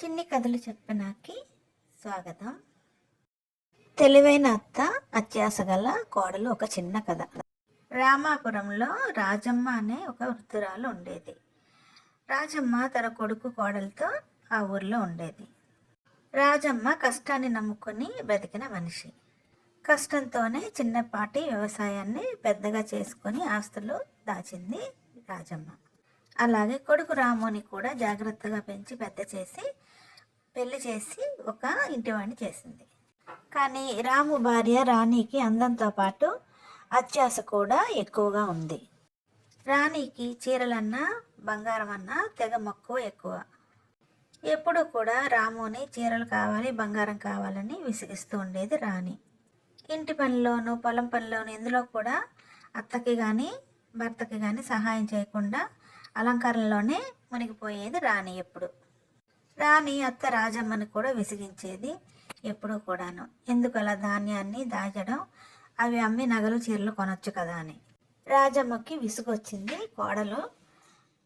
చిన్ని కథలు చెప్పనాకి స్వాగతం. తెలివైన అత్త, అత్యాసగల కోడలు. ఒక చిన్న కథ. రామాపురంలో రాజమ్మ అనే ఒక వృద్ధురాలు ఉండేది. రాజమ్మ తన కొడుకు కోడలతో ఆ ఊర్లో ఉండేది. రాజమ్మ కష్టాన్ని నమ్ముకొని బ్రతికిన మనిషి. కష్టంతోనే చిన్నపాటి వ్యవసాయాన్ని పెద్దగా చేసుకొని ఆస్తులు దాచింది రాజమ్మ. అలాగే కొడుకు రాముని కూడా జాగ్రత్తగా పెంచి పెద్ద చేసి పెళ్లి చేసి ఒక ఇంటివాణ్ణి చేసింది. కానీ రాము భార్య రాణికి అందంతో పాటు అత్యాస కూడా ఎక్కువగా ఉంది. రాణికి చీరలన్నా బంగారం అన్నా తెగ మక్కువ ఎక్కువ. ఎప్పుడు కూడా రాముని చీరలు కావాలి, బంగారం కావాలని విసిగిస్తూ ఉండేది రాణి. ఇంటి పనిలోనూ పొలం పనిలోనూ ఇందులో కూడా అత్తకి కానీ భర్తకి కానీ సహాయం చేయకుండా అలంకారంలోనే మునిగిపోయేది రాణి. ఎప్పుడు రాణి అత్త రాజమ్మని కూడా విసిగించేది ఎప్పుడూ కూడాను. ఎందుకు అలా ధాన్యాన్ని దాచడం, అవి అమ్మి నగలు చీరలు కొనొచ్చు కదా అని. రాజమ్మకి విసుగొచ్చింది కోడలు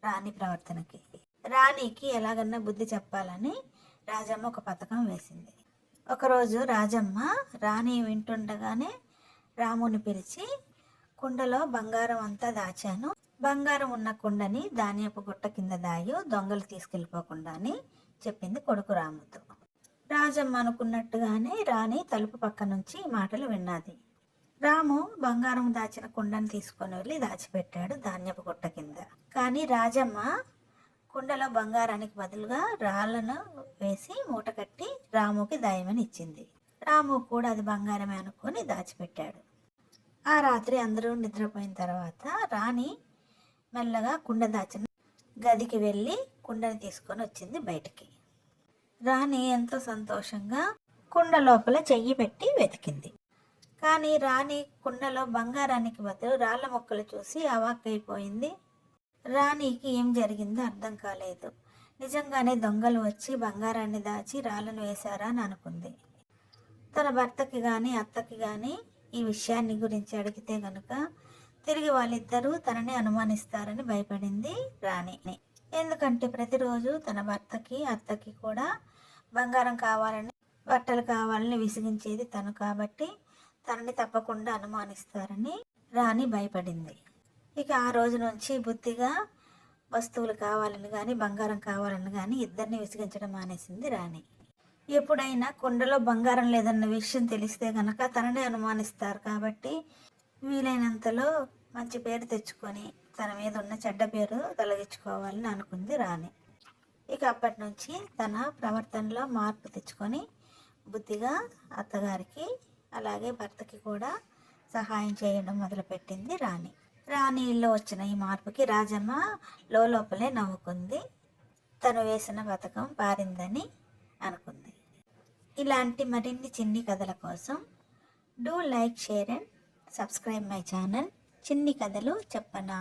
రాణి ప్రవర్తనకి. రాణికి ఎలాగన్నా బుద్ధి చెప్పాలని రాజమ్మ ఒక పథకం వేసింది. ఒకరోజు రాజమ్మ రాణి వింటుండగానే రాముని పిలిచి, కుండలో బంగారం అంతా దాచాను, బంగారం ఉన్న కుండని ధాన్యపు గుట్ట కింద దాయు, దొంగలు తీసుకెళ్ళిపోకుండా అని చెప్పింది కొడుకు రాముతో. రాజమ్మ అనుకున్నట్టుగానే రాణి తలుపు పక్క నుంచి మాటలు విన్నది. రాము బంగారం దాచిన కుండను తీసుకొని వెళ్ళి దాచిపెట్టాడు ధాన్యపు గుట్ట కింద. కానీ రాజమ్మ కుండలో బంగారానికి బదులుగా రాళ్లను వేసి మూట కట్టి రాముకి దాయమని ఇచ్చింది. రాము కూడా అది బంగారమే అనుకొని దాచిపెట్టాడు. ఆ రాత్రి అందరూ నిద్రపోయిన తర్వాత రాణి మెల్లగా కుండ దాచిన గదికి వెళ్ళి కుండని తీసుకొని వచ్చింది బయటికి. రాణి ఎంతో సంతోషంగా కుండ లోపల చెయ్యి పెట్టి వెతికింది. కానీ రాణి కుండలో బంగారానికి బదులు రాళ్ళ మొక్కలు చూసి అవాక్కైపోయింది. రాణికి ఏం జరిగిందో అర్థం కాలేదు. నిజంగానే దొంగలు వచ్చి బంగారాన్ని దాచి రాళ్ళను వేశారా అని అనుకుంది. తన భర్తకి కానీ అత్తకి కానీ ఈ విషయాన్ని గురించి అడిగితే గనుక తిరిగి వాళ్ళిద్దరూ తనని అనుమానిస్తారని భయపడింది రాణి. ఎందుకంటే ప్రతిరోజు తన భర్తకి అత్తకి కూడా బంగారం కావాలని, బట్టలు కావాలని విసిగించేది తను కాబట్టి తనని తప్పకుండా అనుమానిస్తారని రాణి భయపడింది. ఇక ఆ రోజు నుంచి బుద్ధిగా వస్తువులు కావాలని కానీ బంగారం కావాలని కానీ ఇద్దరిని విసిగించడం మానేసింది రాణి. ఎప్పుడైనా కుండలో బంగారం లేదన్న విషయం తెలిస్తే కనుక తననే అనుమానిస్తారు కాబట్టి వీలైనంతలో మంచి పేరు తెచ్చుకొని తన మీద ఉన్న చెడ్డ పేరు తొలగించుకోవాలని అనుకుంది రాణి. ఇక అప్పటి నుంచి తన ప్రవర్తనలో మార్పు తెచ్చుకొని బుద్ధిగా అత్తగారికి అలాగే భర్తకి కూడా సహాయం చేయడం మొదలుపెట్టింది రాణి. రాణిలో వచ్చిన ఈ మార్పుకి రాజమ్మ లోపలే నవ్వుకుంది. తను వేసిన పథకం పారిందని అనుకుంది. ఇలాంటి మరిన్ని చిన్ని కథల కోసం do like, share and subscribe my channel చిన్ని కథలు చెప్పనా.